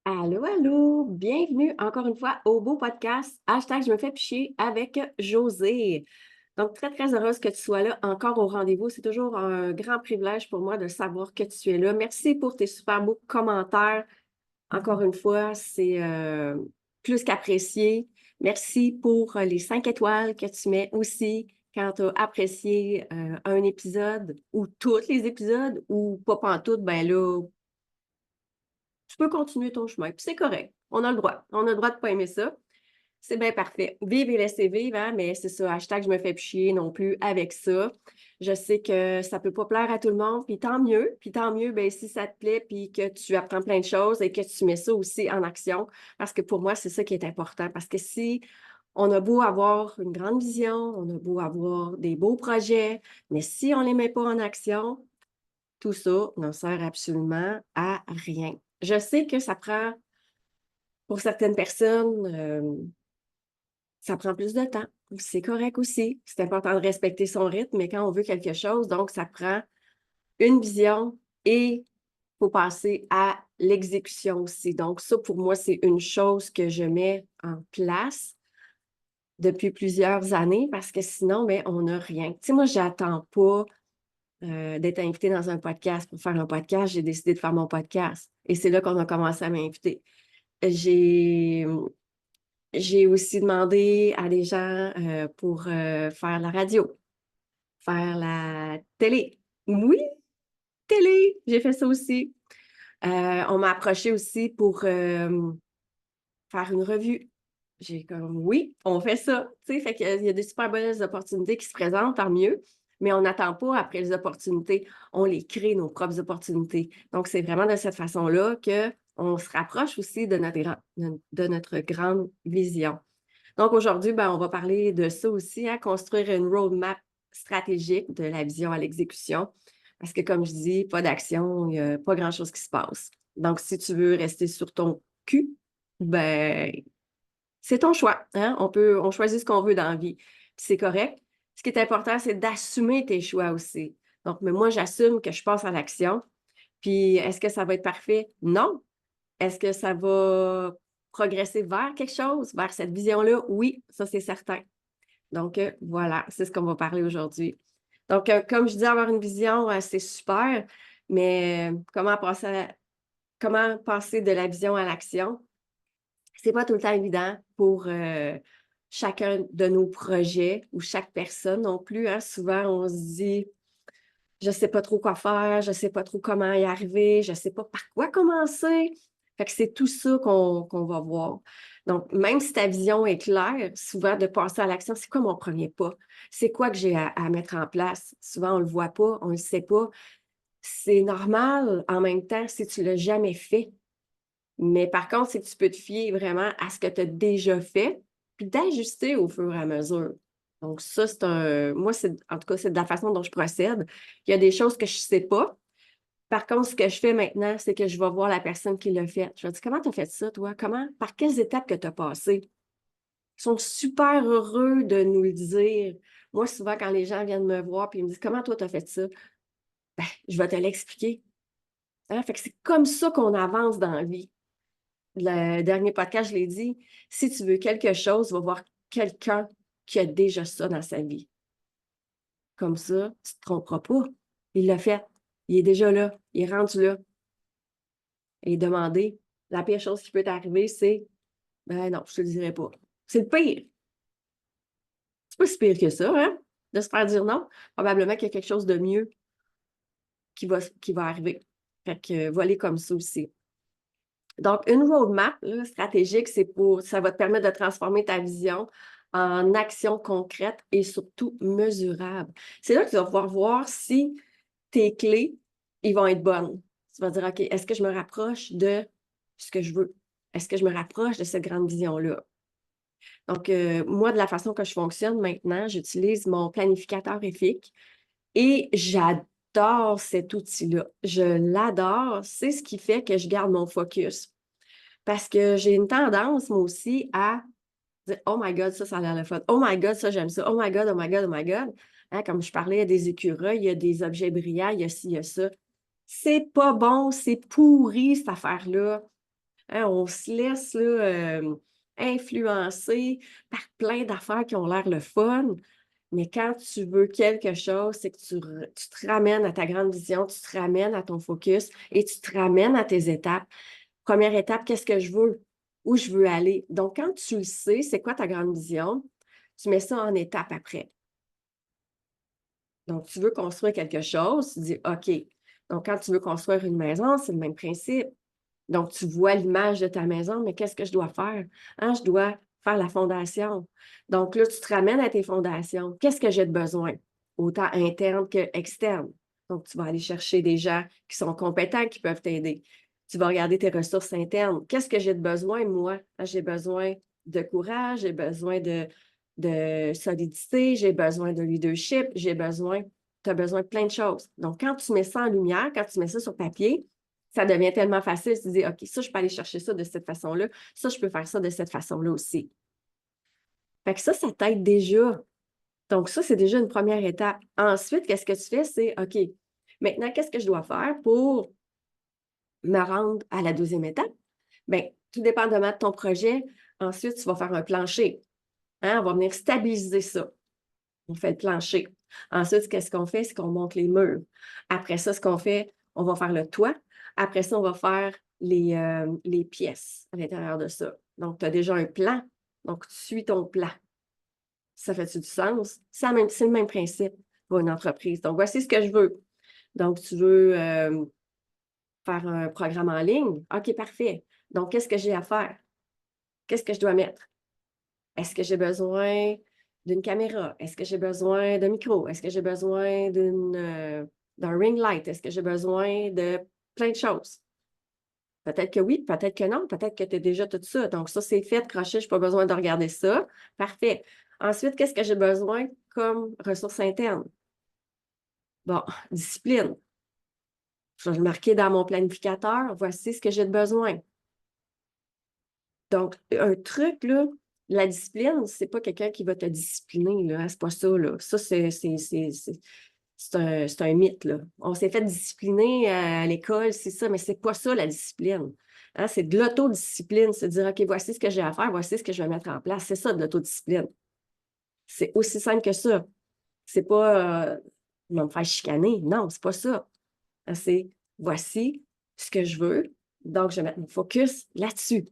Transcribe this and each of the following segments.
Allô, allô, bienvenue encore une fois au beau podcast hashtag je me fais picher avec Josée. Donc, très, très heureuse que tu sois là encore au rendez-vous. C'est toujours un grand privilège pour moi de savoir que tu es là. Merci pour tes super beaux commentaires. Encore une fois, c'est plus qu'apprécié. Merci pour les 5 étoiles que tu mets aussi quand tu as apprécié un épisode ou tous les épisodes ou pas pantoute, ben là, tu peux continuer ton chemin. Puis c'est correct. On a le droit. On a le droit de ne pas aimer ça. C'est bien parfait. Vive et laissez vivre, hein? Mais c'est ça. Hashtag je me fais plus chier non plus avec ça. Je sais que ça peut pas plaire à tout le monde, puis tant mieux. Puis tant mieux, ben, si ça te plaît, puis que tu apprends plein de choses et que tu mets ça aussi en action. Parce que pour moi, c'est ça qui est important. Parce que si on a beau avoir une grande vision, on a beau avoir des beaux projets, mais si on ne les met pas en action, tout ça ne sert absolument à rien. Je sais que ça prend, pour certaines personnes, ça prend plus de temps. C'est correct aussi. C'est important de respecter son rythme, mais quand on veut quelque chose, donc ça prend une vision et il faut passer à l'exécution aussi. Donc ça, pour moi, c'est une chose que je mets en place depuis plusieurs années parce que sinon, mais on n'a rien. Tu sais, moi, j'attends pas d'être invitée dans un podcast pour faire un podcast. J'ai décidé de faire mon podcast. Et c'est là qu'on a commencé à m'inviter. J'ai J'ai aussi demandé à des gens pour faire la radio, faire la télé. Oui, télé, j'ai fait ça aussi. On m'a approché aussi pour faire une revue. J'ai comme, oui, on fait ça. Tu sais, fait qu'il y a des super bonnes opportunités qui se présentent, tant mieux. Mais on n'attend pas après les opportunités. On les crée, nos propres opportunités. Donc, c'est vraiment de cette façon-là qu'on se rapproche aussi de notre grande vision. Donc aujourd'hui, ben, on va parler de ça aussi, hein, construire une roadmap stratégique de la vision à l'exécution. Parce que comme je dis, pas d'action, il n'y a pas grand-chose qui se passe. Donc, si tu veux rester sur ton cul, ben, c'est ton choix. Hein? On choisit ce qu'on veut dans la vie. Puis c'est correct. Ce qui est important, c'est d'assumer tes choix aussi. Donc, mais moi, j'assume que je passe à l'action. Puis, est-ce que ça va être parfait? Non. Est-ce que ça va progresser vers quelque chose, vers cette vision-là? Oui, ça, c'est certain. Donc, voilà, c'est ce qu'on va parler aujourd'hui. Donc, comme je dis, avoir une vision, c'est super, mais comment passer de la vision à l'action? C'est pas tout le temps évident pour chacun de nos projets ou chaque personne non plus. Hein. Souvent, on se dit, je sais pas trop quoi faire, je sais pas trop comment y arriver, je sais pas par quoi commencer. Fait que c'est tout ça qu'on va voir. Donc, même si ta vision est claire, souvent de passer à l'action, c'est quoi mon premier pas? C'est quoi que j'ai à mettre en place? Souvent, on le voit pas, on le sait pas. C'est normal en même temps si tu l'as jamais fait. Mais par contre, c'est que tu peux te fier vraiment à ce que tu as déjà fait, puis d'ajuster au fur et à mesure. Donc, ça, moi, en tout cas, c'est de la façon dont je procède. Il y a des choses que je ne sais pas. Par contre, ce que je fais maintenant, c'est que je vais voir la personne qui l'a fait. Je vais dire, comment tu as fait ça, toi? Par quelles étapes que tu as passé? Ils sont super heureux de nous le dire. Moi, souvent, quand les gens viennent me voir et ils me disent, comment toi, tu as fait ça? Ben, je vais te l'expliquer. Hein? Fait que c'est comme ça qu'on avance dans la vie. Le dernier podcast, je l'ai dit, si tu veux quelque chose, va voir quelqu'un qui a déjà ça dans sa vie. Comme ça, tu ne te tromperas pas. Il l'a fait. Il est déjà là. Il est rendu là. Et demander, la pire chose qui peut t'arriver, c'est ben non, je ne te le dirai pas. C'est le pire. C'est pas si pire que ça, hein? De se faire dire non. Probablement qu'il y a quelque chose de mieux qui va arriver. Fait que voilà comme ça aussi. Donc, une roadmap là, stratégique, ça va te permettre de transformer ta vision en action concrète et surtout mesurable. C'est là que tu vas pouvoir voir si tes clés, ils vont être bonnes. Tu vas dire, OK, est-ce que je me rapproche de ce que je veux? Est-ce que je me rapproche de cette grande vision-là? Donc, moi, de la façon que je fonctionne maintenant, j'utilise mon planificateur EFIC et j'adore cet outil-là. Je l'adore. C'est ce qui fait que je garde mon focus. Parce que j'ai une tendance, moi aussi, à dire Oh my God, ça a l'air le fun. Oh my God, ça, j'aime ça. Oh my God, oh my God, oh my God. Hein, comme je parlais, il y a des écureuils, il y a des objets brillants, il y a ci, il y a ça. C'est pas bon, c'est pourri, cette affaire-là. Hein, on se laisse là, influencer par plein d'affaires qui ont l'air le fun, mais quand tu veux quelque chose, c'est que tu te ramènes à ta grande vision, tu te ramènes à ton focus et tu te ramènes à tes étapes. Première étape, qu'est-ce que je veux? Où je veux aller? Donc, quand tu le sais, c'est quoi ta grande vision? Tu mets ça en étape après. Donc, tu veux construire quelque chose, tu dis OK. Donc, quand tu veux construire une maison, c'est le même principe. Donc, tu vois l'image de ta maison, mais qu'est-ce que je dois faire? Hein, je dois faire la fondation. Donc, là, tu te ramènes à tes fondations. Qu'est-ce que j'ai de besoin? Autant interne qu'externe. Donc, tu vas aller chercher des gens qui sont compétents, qui peuvent t'aider. Tu vas regarder tes ressources internes. Qu'est-ce que j'ai de besoin, moi? Ah, j'ai besoin de courage, j'ai besoin de solidité, j'ai besoin de leadership, tu as besoin de plein de choses. Donc, quand tu mets ça en lumière, quand tu mets ça sur papier, ça devient tellement facile. Tu te dis, OK, ça, je peux aller chercher ça de cette façon-là. Ça, je peux faire ça de cette façon-là aussi. Fait que ça t'aide déjà. Donc, ça, c'est déjà une première étape. Ensuite, qu'est-ce que tu fais? C'est, OK, maintenant, qu'est-ce que je dois faire pour me rendre à la deuxième étape? Bien, tout dépendamment de ton projet, ensuite, tu vas faire un plancher. Hein? On va venir stabiliser ça. On fait le plancher. Ensuite, qu'est-ce qu'on fait? C'est qu'on monte les murs. Après ça, ce qu'on fait, on va faire le toit. Après ça, on va faire les pièces à l'intérieur de ça. Donc, tu as déjà un plan. Donc, tu suis ton plan. Ça fait-tu du sens? C'est le même principe pour une entreprise. Donc, voici ce que je veux. Donc, tu veux faire un programme en ligne? OK, parfait. Donc, qu'est-ce que j'ai à faire? Qu'est-ce que je dois mettre? Est-ce que j'ai besoin d'une caméra? Est-ce que j'ai besoin d'un micro? Est-ce que j'ai besoin d'un ring light? Est-ce que j'ai besoin de plein de choses? Peut-être que oui, peut-être que non, peut-être que tu as déjà tout ça. Donc, ça, c'est fait, crochet, je n'ai pas besoin de regarder ça. Parfait. Ensuite, qu'est-ce que j'ai besoin comme ressources internes? Bon, discipline. Je vais le marquer dans mon planificateur. Voici ce que j'ai de besoin. Donc, un truc, là, la discipline, c'est pas quelqu'un qui va te discipliner, là, hein, c'est pas ça, là. Ça, c'est un mythe, là. On s'est fait discipliner à l'école, c'est ça, mais c'est pas ça, la discipline. Hein, c'est de l'autodiscipline, c'est de dire, OK, voici ce que j'ai à faire, voici ce que je vais mettre en place. C'est ça, de l'autodiscipline. C'est aussi simple que ça. C'est pas, je vais me faire chicaner. Non, c'est pas ça. Hein, c'est, voici ce que je veux, donc je vais mettre mon focus là-dessus.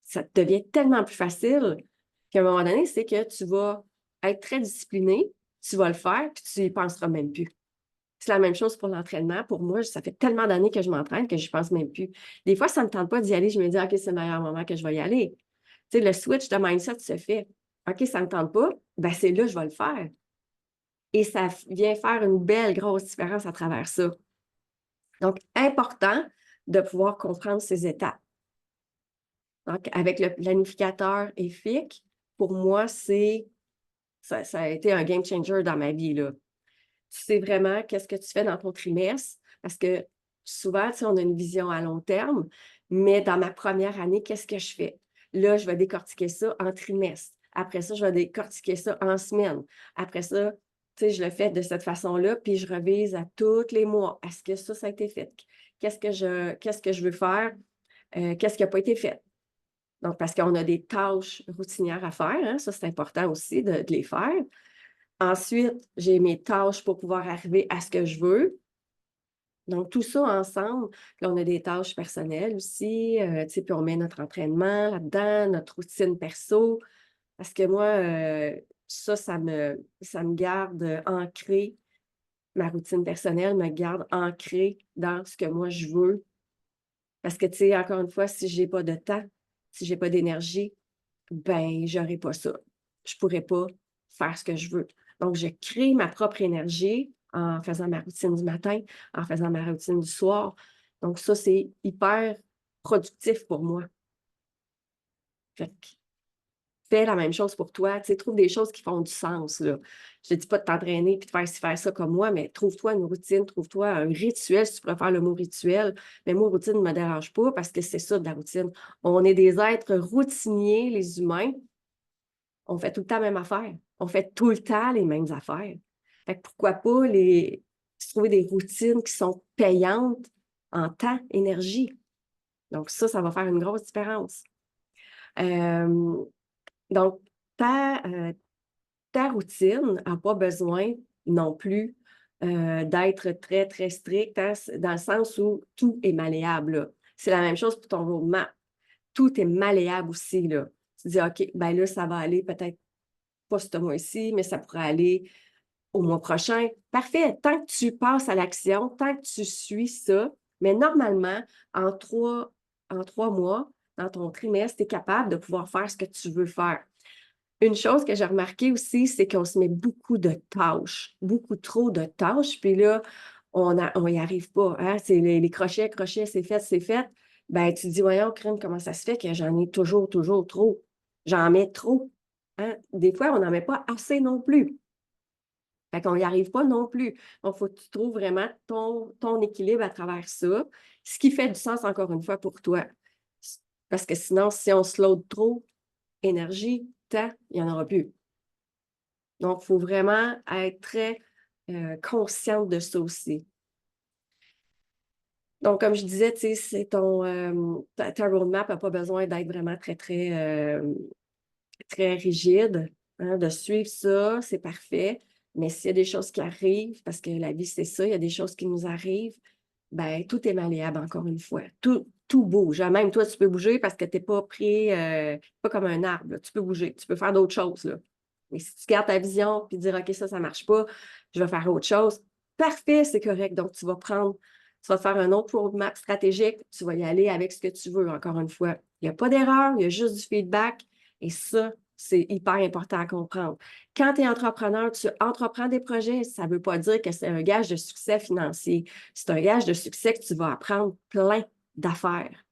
Ça devient tellement plus facile qu'à un moment donné, c'est que tu vas être très discipliné, tu vas le faire, puis tu n'y penseras même plus. C'est la même chose pour l'entraînement. Pour moi, ça fait tellement d'années que je m'entraîne que je n'y pense même plus. Des fois, ça ne me tente pas d'y aller. Je me dis, OK, c'est le meilleur moment que je vais y aller. Tu sais, le switch de mindset se fait. OK, ça ne me tente pas, ben c'est là que je vais le faire. Et ça vient faire une belle grosse différence à travers ça. Donc, important de pouvoir comprendre ces étapes. Donc, avec le planificateur EFIC, pour moi, ça a été un game changer dans ma vie, là. Tu sais vraiment qu'est-ce que tu fais dans ton trimestre, parce que souvent, tu sais, on a une vision à long terme, mais dans ma première année, qu'est-ce que je fais? Là, je vais décortiquer ça en trimestre. Après ça, je vais décortiquer ça en semaine. Après ça, tu sais, je le fais de cette façon-là, puis je revise à tous les mois. Est-ce que ça a été fait? Qu'est-ce que je veux faire? Qu'est-ce qui n'a pas été fait? Donc, parce qu'on a des tâches routinières à faire, hein, ça, c'est important aussi de les faire. Ensuite, j'ai mes tâches pour pouvoir arriver à ce que je veux. Donc, tout ça ensemble, puis on a des tâches personnelles aussi, tu sais, puis on met notre entraînement là-dedans, notre routine perso, parce que moi, ça me garde ancrée, ma routine personnelle me garde ancrée dans ce que moi je veux. Parce que, tu sais, encore une fois, si j'ai pas de temps, si j'ai pas d'énergie, ben, j'aurai pas ça. Je pourrais pas faire ce que je veux. Donc, je crée ma propre énergie en faisant ma routine du matin, en faisant ma routine du soir. Donc, ça, c'est hyper productif pour moi. Fait que fais la même chose pour toi. Tu sais, trouve des choses qui font du sens, là. Je te dis pas de t'entraîner puis de faire ci, faire ça comme moi, mais trouve-toi une routine, trouve-toi un rituel, si tu préfères le mot rituel. Mais moi, routine ne me dérange pas parce que c'est ça de la routine. On est des êtres routiniers, les humains. On fait tout le temps la même affaire. On fait tout le temps les mêmes affaires. Fait que pourquoi pas se trouver des routines qui sont payantes en temps, énergie. Donc ça va faire une grosse différence. Donc, ta routine n'a pas besoin non plus d'être très, très stricte, hein, dans le sens où tout est malléable, là. C'est la même chose pour ton roadmap. Tout est malléable aussi, là. Tu dis, OK, ben là, ça va aller peut-être pas ce mois-ci, mais ça pourrait aller au mois prochain. Parfait. Tant que tu passes à l'action, tant que tu suis ça, mais normalement, en trois mois, dans ton trimestre, tu es capable de pouvoir faire ce que tu veux faire. Une chose que j'ai remarqué aussi, c'est qu'on se met beaucoup de tâches, beaucoup trop de tâches, puis là, on n'y arrive pas. Hein? C'est les crochets, c'est fait, c'est fait. Ben, tu te dis, voyons, crème, comment ça se fait que j'en ai toujours, toujours trop? J'en mets trop. Hein? Des fois, on n'en met pas assez non plus. Fait qu'on n'y arrive pas non plus. Donc, il faut que tu trouves vraiment ton équilibre à travers ça, ce qui fait du sens, encore une fois, pour toi. Parce que sinon, si on se load trop, énergie, temps, il n'y en aura plus. Donc, il faut vraiment être très consciente de ça aussi. Donc, comme je disais, tu sais, c'est ta roadmap n'a pas besoin d'être vraiment très, très, très rigide. Hein, de suivre ça, c'est parfait. Mais s'il y a des choses qui arrivent, parce que la vie, c'est ça, il y a des choses qui nous arrivent, ben tout est malléable, encore une fois. Tout bouge. Même toi, tu peux bouger parce que tu n'es pas pris, pas comme un arbre, là. Tu peux bouger, tu peux faire d'autres choses, là. Mais si tu gardes ta vision puis dire, OK, ça ne marche pas, je vais faire autre chose, parfait, c'est correct. Donc, tu vas te faire un autre roadmap stratégique, tu vas y aller avec ce que tu veux, encore une fois. Il n'y a pas d'erreur, il y a juste du feedback. Et ça, c'est hyper important à comprendre. Quand tu es entrepreneur, tu entreprends des projets, ça ne veut pas dire que c'est un gage de succès financier. C'est un gage de succès que tu vas apprendre plein d'affaires.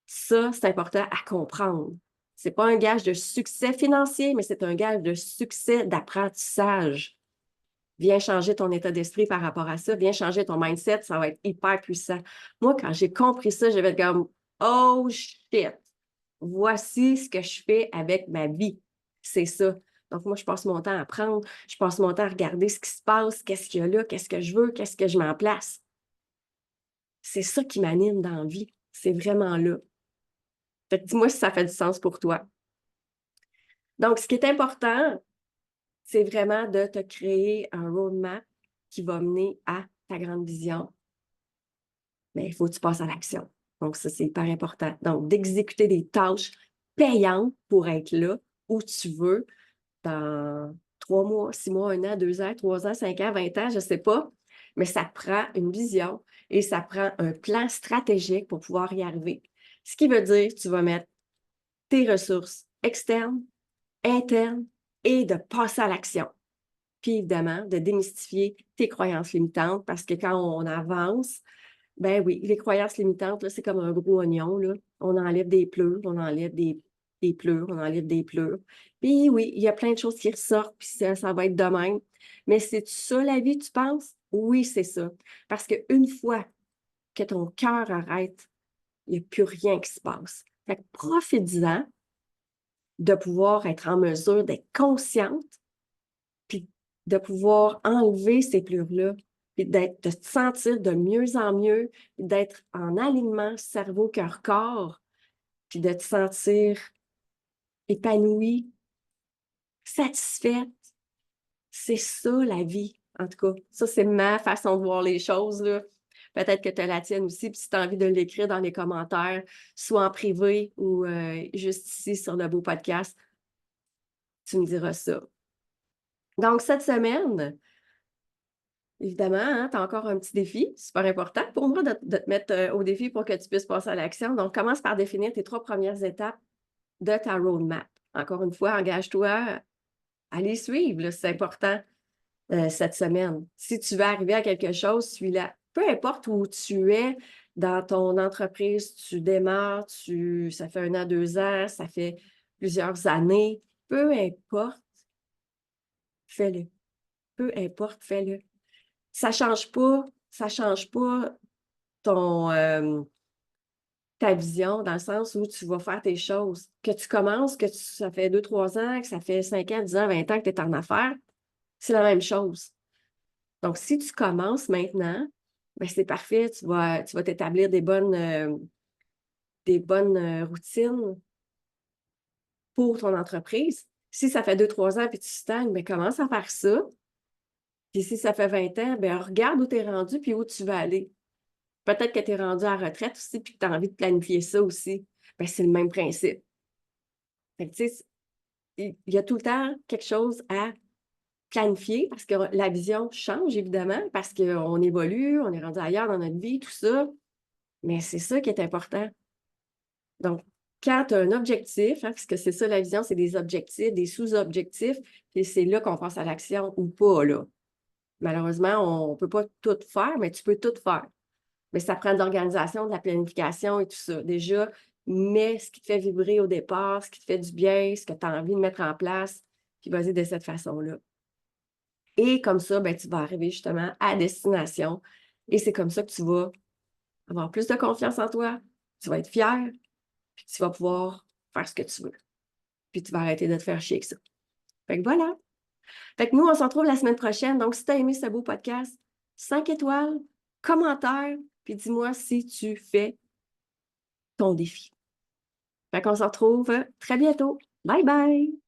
Ça, c'est important à comprendre. Ce n'est pas un gage de succès financier, mais c'est un gage de succès d'apprentissage. Viens changer ton état d'esprit par rapport à ça. Viens changer ton mindset. Ça va être hyper puissant. Moi, quand j'ai compris ça, je vais être comme « Oh shit! Voici ce que je fais avec ma vie. » C'est ça. Donc, moi, je passe mon temps à apprendre. Je passe mon temps à regarder ce qui se passe, qu'est-ce qu'il y a là, qu'est-ce que je veux, qu'est-ce que je mets en place. C'est ça qui m'anime dans la vie. C'est vraiment là. Fait que dis-moi si ça fait du sens pour toi. Donc, ce qui est important, c'est vraiment de te créer un roadmap qui va mener à ta grande vision. Mais il faut que tu passes à l'action. Donc, ça, c'est hyper important. Donc, d'exécuter des tâches payantes pour être là où tu veux dans 3 mois, 6 mois, 1 an, 2 ans, 3 ans, 5 ans, 20 ans, je ne sais pas. Mais ça te prend une vision et ça prend un plan stratégique pour pouvoir y arriver. Ce qui veut dire que tu vas mettre tes ressources externes, internes et de passer à l'action. Puis évidemment, de démystifier tes croyances limitantes parce que quand on avance, ben oui, les croyances limitantes, là, c'est comme un gros oignon, là. On enlève des pleurs, on enlève des pleurs, on enlève des pleurs. Puis oui, il y a plein de choses qui ressortent, puis ça va être de même. Mais c'est ça la vie, tu penses? Oui, c'est ça. Parce qu'une fois que ton cœur arrête, il n'y a plus rien qui se passe. Fait que profite-en de pouvoir être en mesure d'être consciente, puis de pouvoir enlever ces pleurs-là, puis de te sentir de mieux en mieux, puis d'être en alignement cerveau, cœur, corps, puis de te sentir épanouie, satisfaite. C'est ça la vie, en tout cas. Ça, c'est ma façon de voir les choses, là. Peut-être que tu as la tienne aussi, puis si tu as envie de l'écrire dans les commentaires, soit en privé ou juste ici sur le beau podcast, tu me diras ça. Donc, cette semaine, évidemment, hein, tu as encore un petit défi, super important pour moi de te mettre au défi pour que tu puisses passer à l'action. Donc, commence par définir tes 3 premières étapes de ta roadmap. Encore une fois, engage-toi à les suivre, là, c'est important cette semaine. Si tu veux arriver à quelque chose, suis-là. Peu importe où tu es dans ton entreprise, tu démarres, ça fait 1 an, 2 ans, ça fait plusieurs années, peu importe, fais-le. Peu importe, fais-le. Ça change pas ton, ta vision dans le sens où tu vas faire tes choses. Que tu commences, ça fait 2, 3 ans, que ça fait 5 ans, 10 ans, 20 ans que tu es en affaires, c'est la même chose. Donc, si tu commences maintenant, ben c'est parfait, tu vas t'établir des bonnes des bonnes routines pour ton entreprise. Si ça fait 2-3 ans puis tu stagnes, bien, commence à faire ça. Puis si ça fait 20 ans, bien, regarde où tu es rendu puis où tu vas aller. Peut-être que tu es rendu à la retraite aussi puis que tu as envie de planifier ça aussi. Bien, c'est le même principe. Fait que, tu sais, il y a tout le temps quelque chose à planifier parce que la vision change évidemment, parce qu'on évolue, on est rendu ailleurs dans notre vie, tout ça. Mais c'est ça qui est important. Donc, quand tu as un objectif, parce que c'est ça la vision, c'est des objectifs, des sous-objectifs, et c'est là qu'on passe à l'action ou pas, là. Malheureusement, on ne peut pas tout faire, mais tu peux tout faire. Mais ça prend de l'organisation, de la planification et tout ça. Déjà, mets ce qui te fait vibrer au départ, ce qui te fait du bien, ce que tu as envie de mettre en place, puis vas-y de cette façon-là. Et comme ça, ben, tu vas arriver justement à destination. Et c'est comme ça que tu vas avoir plus de confiance en toi, tu vas être fier, puis tu vas pouvoir faire ce que tu veux. Puis tu vas arrêter de te faire chier avec ça. Fait que voilà. Fait que nous, on se retrouve la semaine prochaine. Donc, si tu as aimé ce beau podcast, 5 étoiles, commentaire, puis dis-moi si tu fais ton défi. Fait qu'on se retrouve très bientôt. Bye bye!